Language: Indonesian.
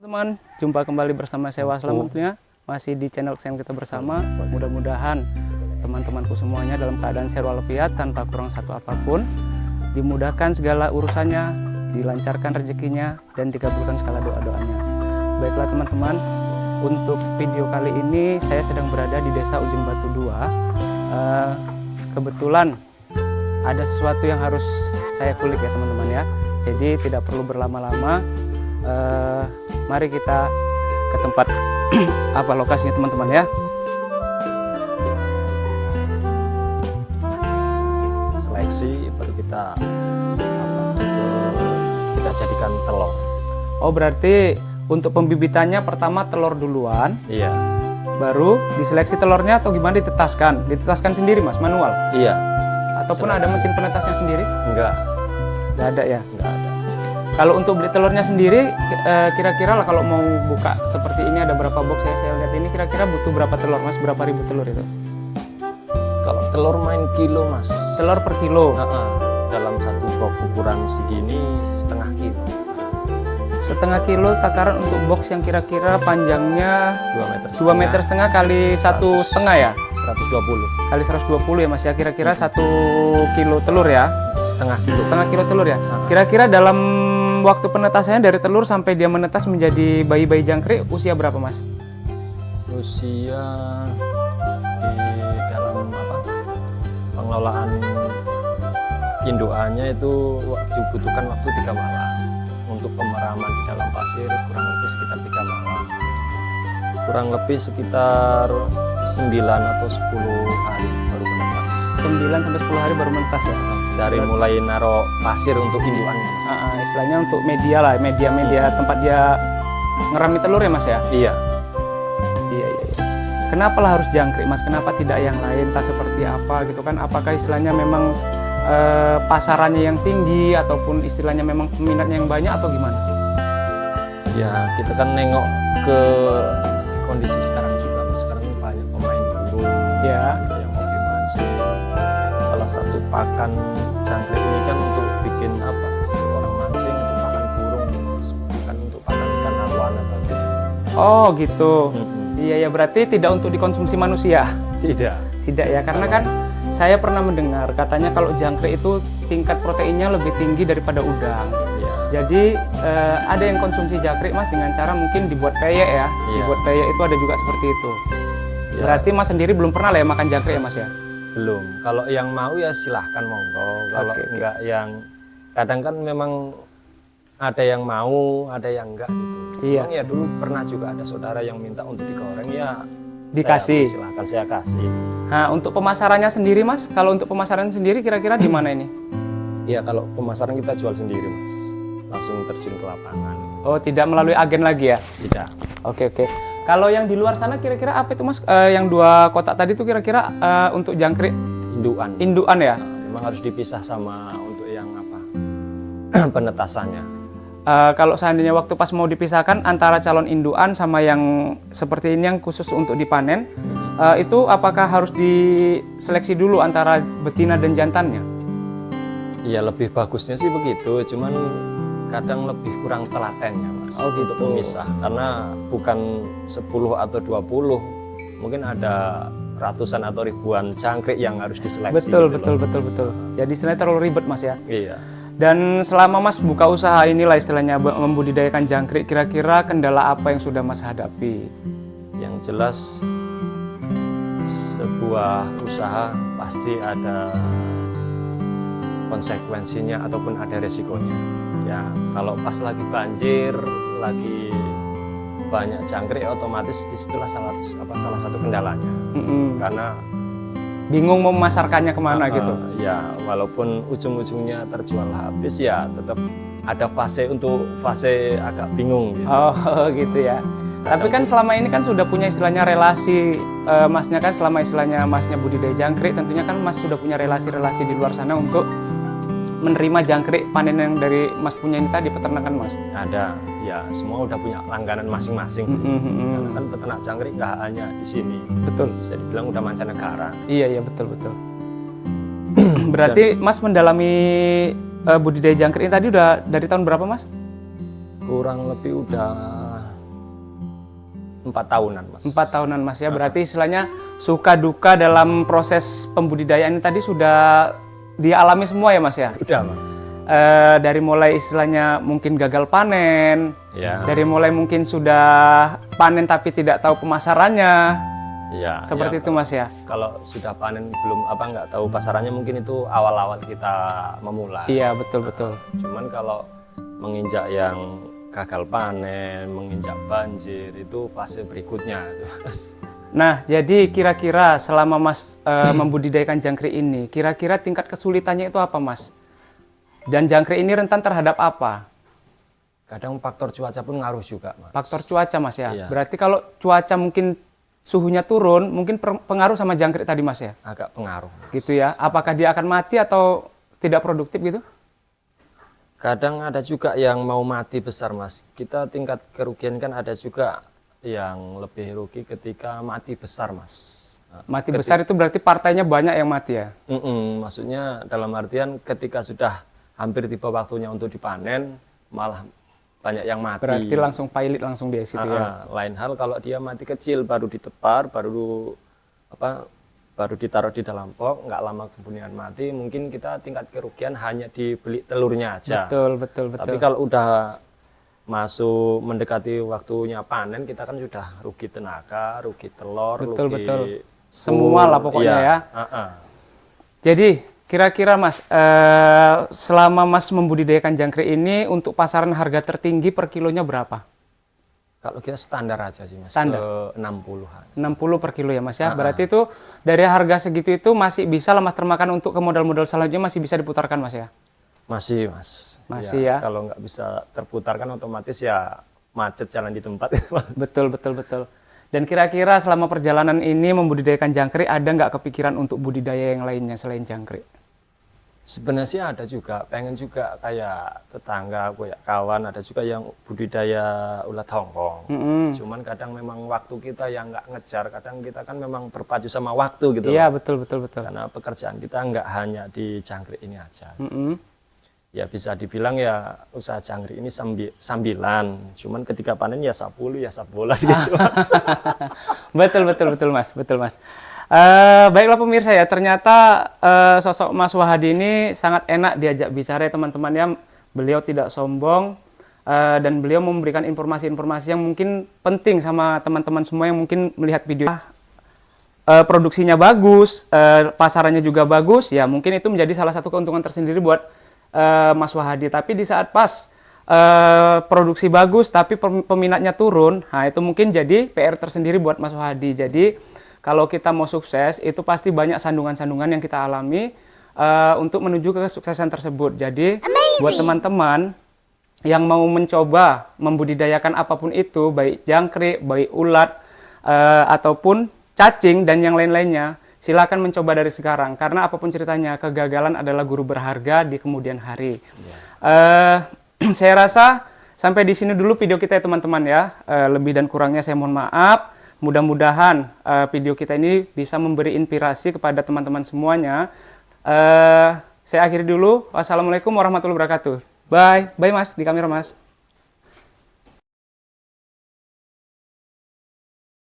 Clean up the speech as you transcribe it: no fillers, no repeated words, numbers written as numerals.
Teman, jumpa kembali bersama saya Waslam tentunya masih di channel kesayangan kita bersama. Mudah-mudahan teman-temanku semuanya dalam keadaan sehat walafiat tanpa kurang satu apapun, dimudahkan segala urusannya, dilancarkan rezekinya, dan dikabulkan segala doa-doanya. Baiklah teman-teman, untuk video kali ini saya sedang berada di Desa Ujung Batu 2. Kebetulan ada sesuatu yang harus saya kulik ya teman-teman ya. Jadi tidak perlu berlama-lama. Mari kita ke tempat apa lokasinya teman-teman ya. Seleksi baru kita jadikan telur. Oh berarti untuk pembibitannya pertama telur duluan. Iya. Baru diseleksi telurnya atau gimana ditetaskan? Ditetaskan sendiri mas, manual? Iya. Ataupun Seleksi. ada mesin penetasnya sendiri? Enggak. Nggak ada ya? Enggak ada. Kalau untuk beli telurnya sendiri, kira-kira lah kalau mau buka seperti ini ada berapa box saya lihat ini kira-kira butuh berapa telur mas? Berapa ribu telur itu? Kalau telur main kilo mas. Telur per kilo? Dalam satu box ukuran segini setengah kilo. Setengah kilo takaran untuk box yang kira-kira panjangnya 2 meter setengah kali 1,5 ya? 120. Kali 120 ya mas ya, kira-kira 1 kilo telur ya? Setengah kilo telur ya? Kira-kira dalam waktu penetasannya dari telur sampai dia menetas menjadi bayi-bayi jangkrik usia berapa mas? Usia di dalam pengelolaan indukannya itu dibutuhkan waktu 3 malam. Untuk pemeraman di dalam pasir kurang lebih sekitar 3 malam. Kurang lebih sekitar 9 atau 10 hari baru menetas. 9 sampai 10 hari baru menetas ya? Dari mulai naro pasir untuk indukannya. Istilahnya untuk media lah, media tempat dia ngerami telur ya mas ya? Iya. Iya. Kenapa lah harus jangkrik mas? Kenapa tidak yang lain? Tak seperti apa gitu kan? Apakah istilahnya memang pasarannya yang tinggi ataupun istilahnya memang peminatnya yang banyak atau gimana? Ya kita kan nengok ke kondisi sekarang juga. Sekarang banyak pemain burung ya yang hobi mancing. Salah satu pakan jangkrik ini kan untuk bikin apa? Untuk orang mancing, untuk pakan burung, bukan untuk pakan ikan arowana tadi. Oh gitu. Iya ya, berarti tidak untuk dikonsumsi manusia. Tidak ya, karena kan saya pernah mendengar katanya kalau jangkrik itu tingkat proteinnya lebih tinggi daripada udang. Ya. Jadi ada yang konsumsi jangkrik mas dengan cara mungkin dibuat peyek ya. Dibuat peyek itu ada juga seperti itu. Ya. Berarti mas sendiri belum pernah lah ya makan jangkrik ya mas ya? Belum. Kalau yang mau ya silahkan monggo. Kalau enggak yang kadang kan memang ada yang mau, ada yang enggak gitu. Iya. Memang ya dulu pernah juga ada saudara yang minta untuk digoreng ya. Dikasih. Silahkan saya kasih. Nah, untuk pemasarannya sendiri mas, kalau untuk pemasaran sendiri kira-kira di mana ini? Ya kalau pemasaran kita jual sendiri mas, langsung terjun ke lapangan. Oh tidak melalui agen lagi ya? Tidak. Oke. Kalau yang di luar sana kira-kira apa itu mas? Yang 2 kotak tadi itu kira-kira untuk jangkrik? Indukan ya? Nah, memang harus dipisah sama untuk yang apa? Penetasannya. Kalau seandainya waktu pas mau dipisahkan antara calon indukan sama yang seperti ini yang khusus untuk dipanen, itu apakah harus diseleksi dulu antara betina dan jantannya? Iya lebih bagusnya sih begitu, cuman kadang lebih kurang telatennya mas untuk memisah, karena bukan 10 atau 20, mungkin ada ratusan atau ribuan jangkrik yang harus diseleksi. Betul. Jadi sebenarnya terlalu ribet mas ya? Iya. Dan selama mas buka usaha inilah istilahnya membudidayakan jangkrik, kira-kira kendala apa yang sudah mas hadapi? Yang jelas sebuah usaha pasti ada konsekuensinya ataupun ada resikonya. Ya kalau pas lagi banjir, lagi banyak jangkrik, otomatis disitulah salah satu kendalanya. Karena bingung mau memasarkannya kemana gitu. Ya walaupun ujung-ujungnya terjual habis ya tetap ada fase agak bingung gitu. Oh gitu ya. Tapi kan selama ini kan sudah punya istilahnya relasi, masnya kan selama istilahnya masnya budidaya jangkrik, tentunya kan mas sudah punya relasi-relasi di luar sana untuk menerima jangkrik panen yang dari mas punya ini tadi, peternakan mas? Ada, ya semua udah punya langganan masing-masing. Karena kan peternak jangkrik nggak hanya di sini. Betul. Bisa dibilang udah mancanegara. Iya betul. Berarti mas mendalami budidaya jangkrik ini tadi udah dari tahun berapa mas? Kurang lebih udah 4 tahunan, Mas. 4 tahunan, Mas ya. Berarti istilahnya suka duka dalam proses pembudidayaan ini tadi sudah dialami semua ya, Mas ya? Udah, Mas. Dari mulai istilahnya mungkin gagal panen, Ya. dari mulai mungkin sudah panen tapi tidak tahu pemasarannya, Iya. seperti ya, itu, Mas ya? Kalau sudah panen belum nggak tahu pasarannya, mungkin itu awal-awal kita memulai. Iya, betul. Cuman kalau menginjak yang gagal panen, menginjak banjir, itu fase berikutnya, Mas. Nah, jadi kira-kira selama Mas membudidayakan jangkrik ini, kira-kira tingkat kesulitannya itu apa, Mas? Dan jangkrik ini rentan terhadap apa? Kadang faktor cuaca pun ngaruh juga, Mas. Faktor cuaca, Mas ya? Iya. Berarti kalau cuaca mungkin suhunya turun, mungkin pengaruh sama jangkrik tadi, Mas ya? Agak pengaruh, Mas. Gitu ya? Apakah dia akan mati atau tidak produktif gitu? Kadang ada juga yang mau mati besar, Mas. Kita tingkat kerugian kan ada juga yang lebih rugi ketika mati besar, Mas. Mati besar itu berarti partainya banyak yang mati ya? Maksudnya dalam artian ketika sudah hampir tiba waktunya untuk dipanen, malah banyak yang mati. Berarti langsung pailit langsung di situ ya? Lain hal kalau dia mati kecil, baru ditepar, baru ditaruh di dalam pot, nggak lama kemudian mati, mungkin kita tingkat kerugian hanya dibeli telurnya aja. Betul. Tapi kalau udah masuk mendekati waktunya panen, kita kan sudah rugi tenaga, rugi telur, Betul. Semua lah pokoknya ya. Jadi kira-kira Mas, selama Mas membudidayakan jangkrik ini untuk pasaran harga tertinggi per kilonya berapa? Kalau kita standar aja sih, Mas. Standar? 60-an. 60 per kilo ya, Mas ya. Berarti itu dari harga segitu itu masih bisa lah Mas termakan untuk ke modal-modal selanjutnya, masih bisa diputarkan, Mas ya? Masih, Mas. Masih ya. Kalau nggak bisa terputarkan otomatis ya macet jalan di tempat, Mas. Betul. Dan kira-kira selama perjalanan ini membudidayakan jangkrik, ada nggak kepikiran untuk budidaya yang lainnya selain jangkrik? Sebenarnya sih ada juga, pengen juga kayak tetangga, kayak kawan, ada juga yang budidaya ulat Hongkong. Cuman kadang memang waktu kita yang nggak ngejar, kadang kita kan memang berpacu sama waktu gitu. Iya, betul. Karena pekerjaan kita nggak hanya di jangkrik ini aja. Ya bisa dibilang ya usaha jangkrik ini sambilan, cuman ketika panen ya sapulu ya sabolas gitu, Mas. betul Mas. Baiklah pemirsa ya, ternyata sosok Mas Wahadi ini sangat enak diajak bicara ya teman-teman ya. Beliau tidak sombong dan beliau memberikan informasi-informasi yang mungkin penting sama teman-teman semua yang mungkin melihat video. Produksinya bagus, pasarannya juga bagus, ya mungkin itu menjadi salah satu keuntungan tersendiri buat Mas Wahadi. Tapi di saat pas produksi bagus tapi peminatnya turun, nah itu mungkin jadi PR tersendiri buat Mas Wahadi. Jadi kalau kita mau sukses itu pasti banyak sandungan-sandungan yang kita alami untuk menuju ke kesuksesan tersebut. Jadi buat teman-teman yang mau mencoba membudidayakan apapun itu, baik jangkrik, baik ulat ataupun cacing dan yang lain-lainnya, silakan mencoba dari sekarang, karena apapun ceritanya, kegagalan adalah guru berharga di kemudian hari. Saya rasa sampai di sini dulu video kita ya teman-teman ya. Lebih dan kurangnya saya mohon maaf. Mudah-mudahan video kita ini bisa memberi inspirasi kepada teman-teman semuanya. Saya akhiri dulu. Wassalamualaikum warahmatullahi wabarakatuh. Bye Mas, di kamera Mas.